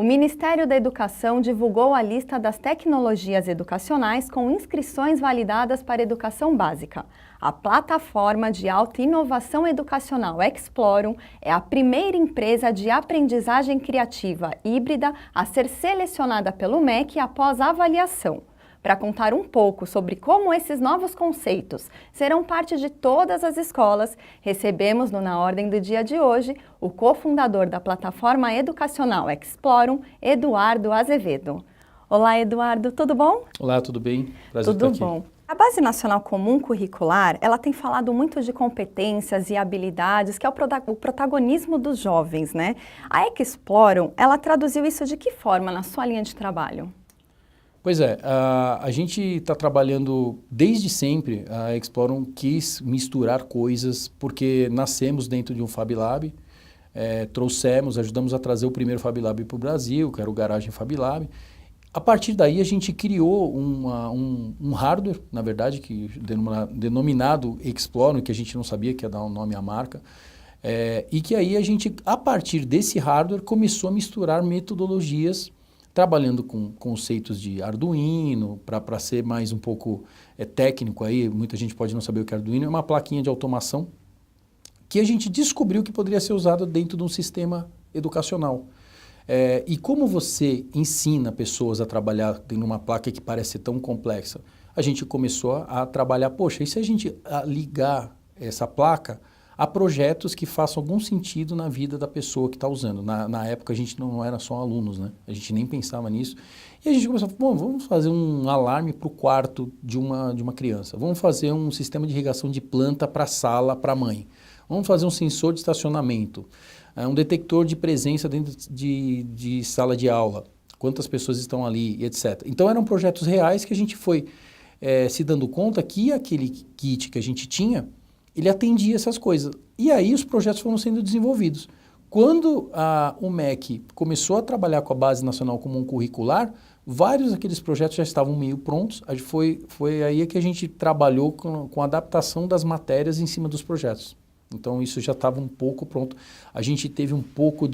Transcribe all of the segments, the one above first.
Ministério da Educação divulgou a lista das tecnologias educacionais com inscrições validadas para educação básica. A plataforma de alta inovação educacional Explorum é a primeira empresa de aprendizagem criativa híbrida a ser selecionada pelo MEC após a avaliação. Para contar um pouco sobre como esses novos conceitos serão parte de todas as escolas, recebemos no Na Ordem do Dia de hoje o cofundador da plataforma educacional Explorum, Eduardo Azevedo. Olá, Eduardo, tudo bom? Olá, tudo bem? Prazer tudo estar aqui. Bom. A Base Nacional Comum Curricular, ela tem falado muito de competências e habilidades, que é o protagonismo dos jovens, né? A Explorum, ela traduziu isso de que forma na sua linha de trabalho? Pois é, a gente está trabalhando desde sempre, a Explorum quis misturar coisas, porque nascemos dentro de um Fab Lab, ajudamos a trazer o primeiro Fab Lab para o Brasil, que era o Garagem Fab Lab. A partir daí a gente criou um hardware, na verdade, denominado Explorum, que a gente não sabia que ia dar um nome à marca, e que aí a gente, a partir desse hardware, começou a misturar metodologias, trabalhando com conceitos de Arduino, para ser mais um pouco técnico aí, muita gente pode não saber o que é Arduino, é uma plaquinha de automação que a gente descobriu que poderia ser usada dentro de um sistema educacional. E como você ensina pessoas a trabalhar dentro de uma placa que parece ser tão complexa? A gente começou a trabalhar, poxa, e se a gente ligar essa placa a projetos que façam algum sentido na vida da pessoa que está usando. Na época a gente não era só alunos, né? A gente nem pensava nisso. E a gente começou a falar, bom, vamos fazer um alarme para o quarto de uma criança. Vamos fazer um sistema de irrigação de planta para a sala, para a mãe. Vamos fazer um sensor de estacionamento, um detector de presença dentro de sala de aula, quantas pessoas estão ali, etc. Então eram projetos reais que a gente foi se dando conta que aquele kit que a gente tinha, ele atendia essas coisas. E aí os projetos foram sendo desenvolvidos. Quando o MEC começou a trabalhar com a Base Nacional Comum Curricular, vários daqueles projetos já estavam meio prontos. Foi aí que a gente trabalhou com a adaptação das matérias em cima dos projetos. Então isso já estava um pouco pronto. A gente teve um pouco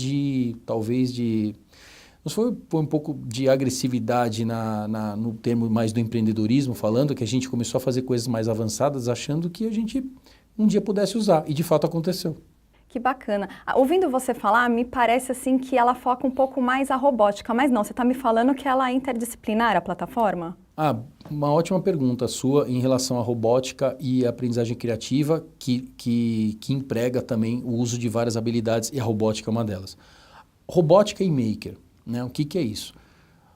foi um pouco de agressividade no termo mais do empreendedorismo, falando que a gente começou a fazer coisas mais avançadas, achando que a gente um dia pudesse usar, e de fato aconteceu. Que bacana. Ouvindo você falar, me parece assim que ela foca um pouco mais a robótica, mas não, você está me falando que ela é interdisciplinar, a plataforma? Uma ótima pergunta sua em relação à robótica e a aprendizagem criativa, que emprega também o uso de várias habilidades, e a robótica é uma delas. Robótica e maker, né? O que é isso?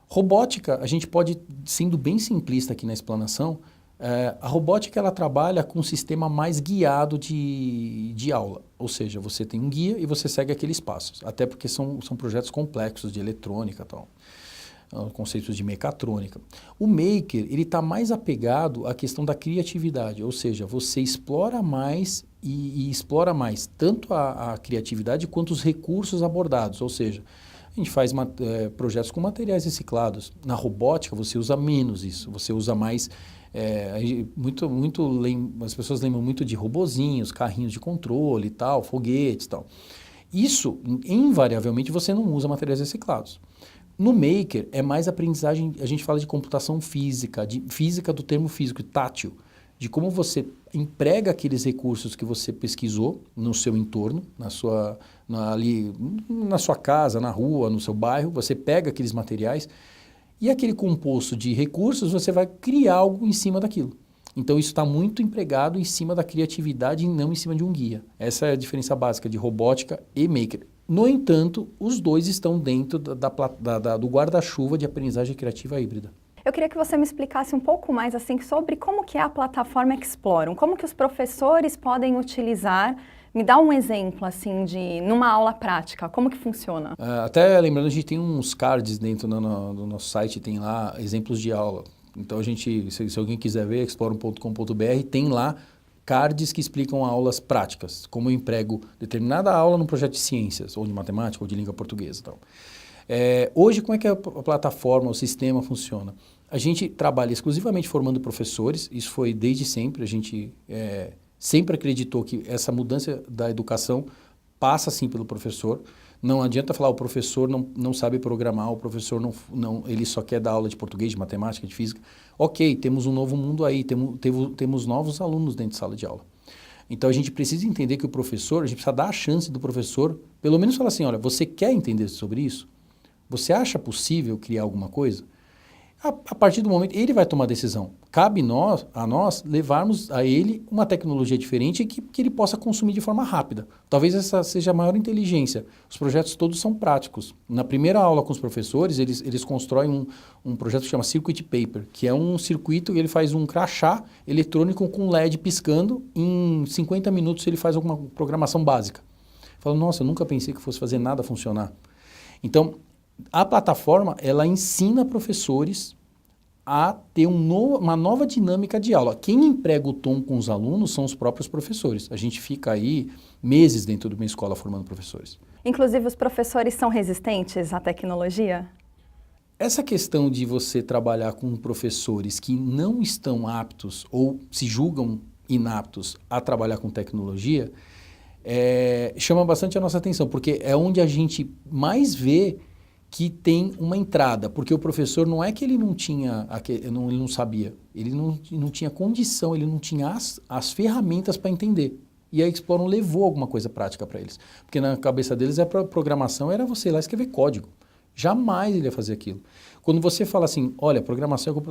Robótica, a gente pode, sendo bem simplista aqui na explanação, a robótica ela trabalha com um sistema mais guiado de aula, ou seja, você tem um guia e você segue aqueles passos, até porque são projetos complexos de eletrônica e tal, conceitos de mecatrônica. O maker, ele está mais apegado à questão da criatividade, ou seja, você explora mais e explora mais tanto a criatividade quanto os recursos abordados, ou seja, a gente faz projetos com materiais reciclados. Na robótica você usa menos isso, você usa mais... as pessoas lembram muito de robozinhos, carrinhos de controle e tal, foguetes e tal. Isso, invariavelmente, você não usa materiais reciclados. No Maker, é mais aprendizagem, a gente fala de computação física, de física do termo físico, tátil, de como você emprega aqueles recursos que você pesquisou no seu entorno, na sua casa, na rua, no seu bairro, você pega aqueles materiais e aquele composto de recursos, você vai criar algo em cima daquilo. Então, isso está muito empregado em cima da criatividade e não em cima de um guia. Essa é a diferença básica de robótica e maker. No entanto, os dois estão dentro do guarda-chuva de aprendizagem criativa híbrida. Eu queria que você me explicasse um pouco mais assim, sobre como que é a plataforma Explorum, como que os professores podem utilizar. Me dá um exemplo, assim, numa aula prática, como que funciona? Até lembrando, a gente tem uns cards dentro do nosso site, tem lá exemplos de aula. Então, se alguém quiser ver, explorum.com.br, tem lá cards que explicam aulas práticas, como eu emprego determinada aula num projeto de ciências, ou de matemática, ou de língua portuguesa e tal. Hoje, como é que a plataforma, o sistema funciona? A gente trabalha exclusivamente formando professores, isso foi desde sempre, a gente sempre acreditou que essa mudança da educação passa sim pelo professor. Não adianta falar o professor não sabe programar, o professor ele só quer dar aula de português, de matemática, de física. Ok, temos um novo mundo aí, temos novos alunos dentro de sala de aula. Então a gente precisa entender que o professor, a gente precisa dar a chance do professor, pelo menos falar assim, olha, você quer entender sobre isso? Você acha possível criar alguma coisa? A partir do momento, ele vai tomar a decisão. Cabe a nós levarmos a ele uma tecnologia diferente que ele possa consumir de forma rápida. Talvez essa seja a maior inteligência. Os projetos todos são práticos. Na primeira aula com os professores, eles constroem um projeto que chama Circuit Paper, que é um circuito que ele faz um crachá eletrônico com LED piscando. Em 50 minutos ele faz alguma programação básica. Fala, nossa, eu nunca pensei que fosse fazer nada funcionar. Então, a plataforma, ela ensina professores a ter uma nova dinâmica de aula. Quem emprega o tom com os alunos são os próprios professores. A gente fica aí meses dentro de uma escola formando professores. Inclusive, os professores são resistentes à tecnologia? Essa questão de você trabalhar com professores que não estão aptos ou se julgam inaptos a trabalhar com tecnologia, chama bastante a nossa atenção, porque é onde a gente mais vê que tem uma entrada, porque o professor não é que ele não tinha, ele não sabia, ele não tinha condição, ele não tinha as ferramentas para entender. E a Explorum levou alguma coisa prática para eles. Porque na cabeça deles a programação era você ir lá escrever código. Jamais ele ia fazer aquilo. Quando você fala assim, olha, programação é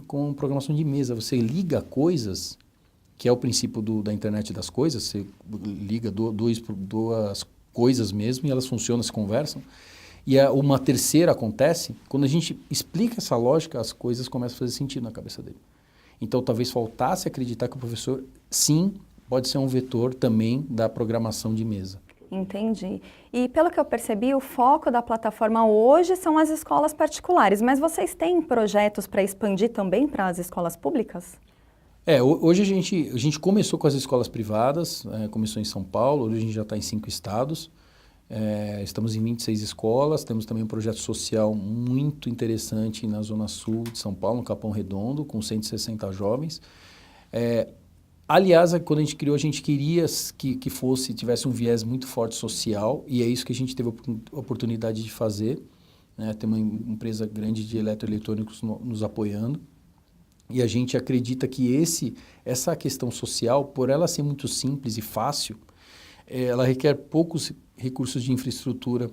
com programação de mesa, você liga coisas, que é o princípio da internet das coisas, você liga duas coisas mesmo e elas funcionam, se conversam. E uma terceira acontece, quando a gente explica essa lógica, as coisas começam a fazer sentido na cabeça dele. Então, talvez faltasse acreditar que o professor, sim, pode ser um vetor também da programação de mesa. Entendi. E pelo que eu percebi, o foco da plataforma hoje são as escolas particulares, mas vocês têm projetos para expandir também para as escolas públicas? Hoje a gente começou com as escolas privadas, começou em São Paulo, hoje a gente já está em 5 estados. Estamos em 26 escolas, temos também um projeto social muito interessante na Zona Sul de São Paulo, no Capão Redondo, com 160 jovens. Aliás, quando a gente criou, a gente queria que tivesse um viés muito forte social, e é isso que a gente teve a oportunidade de fazer. Tem uma empresa grande de eletroeletrônicos nos apoiando, e a gente acredita que essa questão social, por ela ser muito simples e fácil, ela requer poucos recursos de infraestrutura,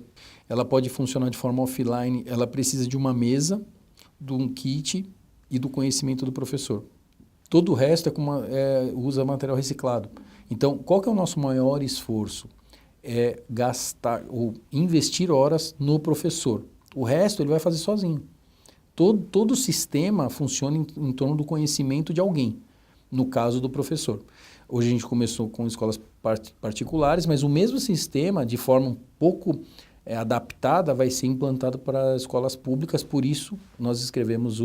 ela pode funcionar de forma offline, ela precisa de uma mesa, de um kit e do conhecimento do professor. Todo o resto usa material reciclado. Então, qual que é o nosso maior esforço? É gastar ou investir horas no professor. O resto ele vai fazer sozinho. Todo o sistema funciona em torno do conhecimento de alguém, no caso do professor. Hoje a gente começou com escolas particulares, mas o mesmo sistema, de forma um pouco adaptada, vai ser implantado para escolas públicas. Por isso, nós escrevemos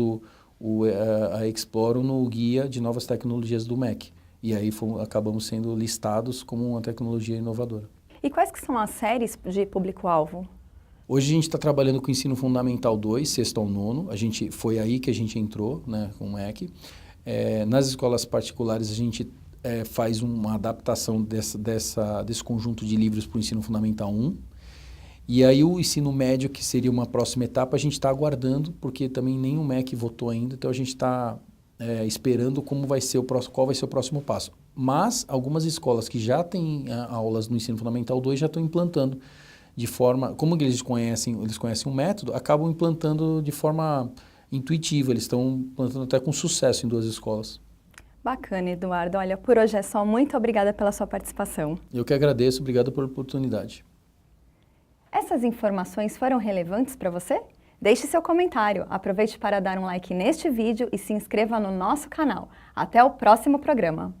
a Explorum no Guia de Novas Tecnologias do MEC. E aí acabamos sendo listados como uma tecnologia inovadora. E quais que são as séries de público-alvo? Hoje a gente está trabalhando com o Ensino Fundamental 2, 6º ao 9º. Foi aí que a gente entrou, com o MEC. Nas escolas particulares, a gente faz uma adaptação desse conjunto de livros para o Ensino Fundamental 1. E aí o ensino médio, que seria uma próxima etapa, a gente está aguardando, porque também nem o MEC votou ainda, então a gente está esperando qual vai ser o próximo passo. Mas algumas escolas que já têm aulas no Ensino Fundamental 2 já estão implantando de forma... Como eles conhecem o método, acabam implantando de forma intuitiva, eles estão implantando até com sucesso em 2 escolas. Bacana, Eduardo. Olha, por hoje é só. Muito obrigada pela sua participação. Eu que agradeço, obrigado pela oportunidade. Essas informações foram relevantes para você? Deixe seu comentário, aproveite para dar um like neste vídeo e se inscreva no nosso canal. Até o próximo programa!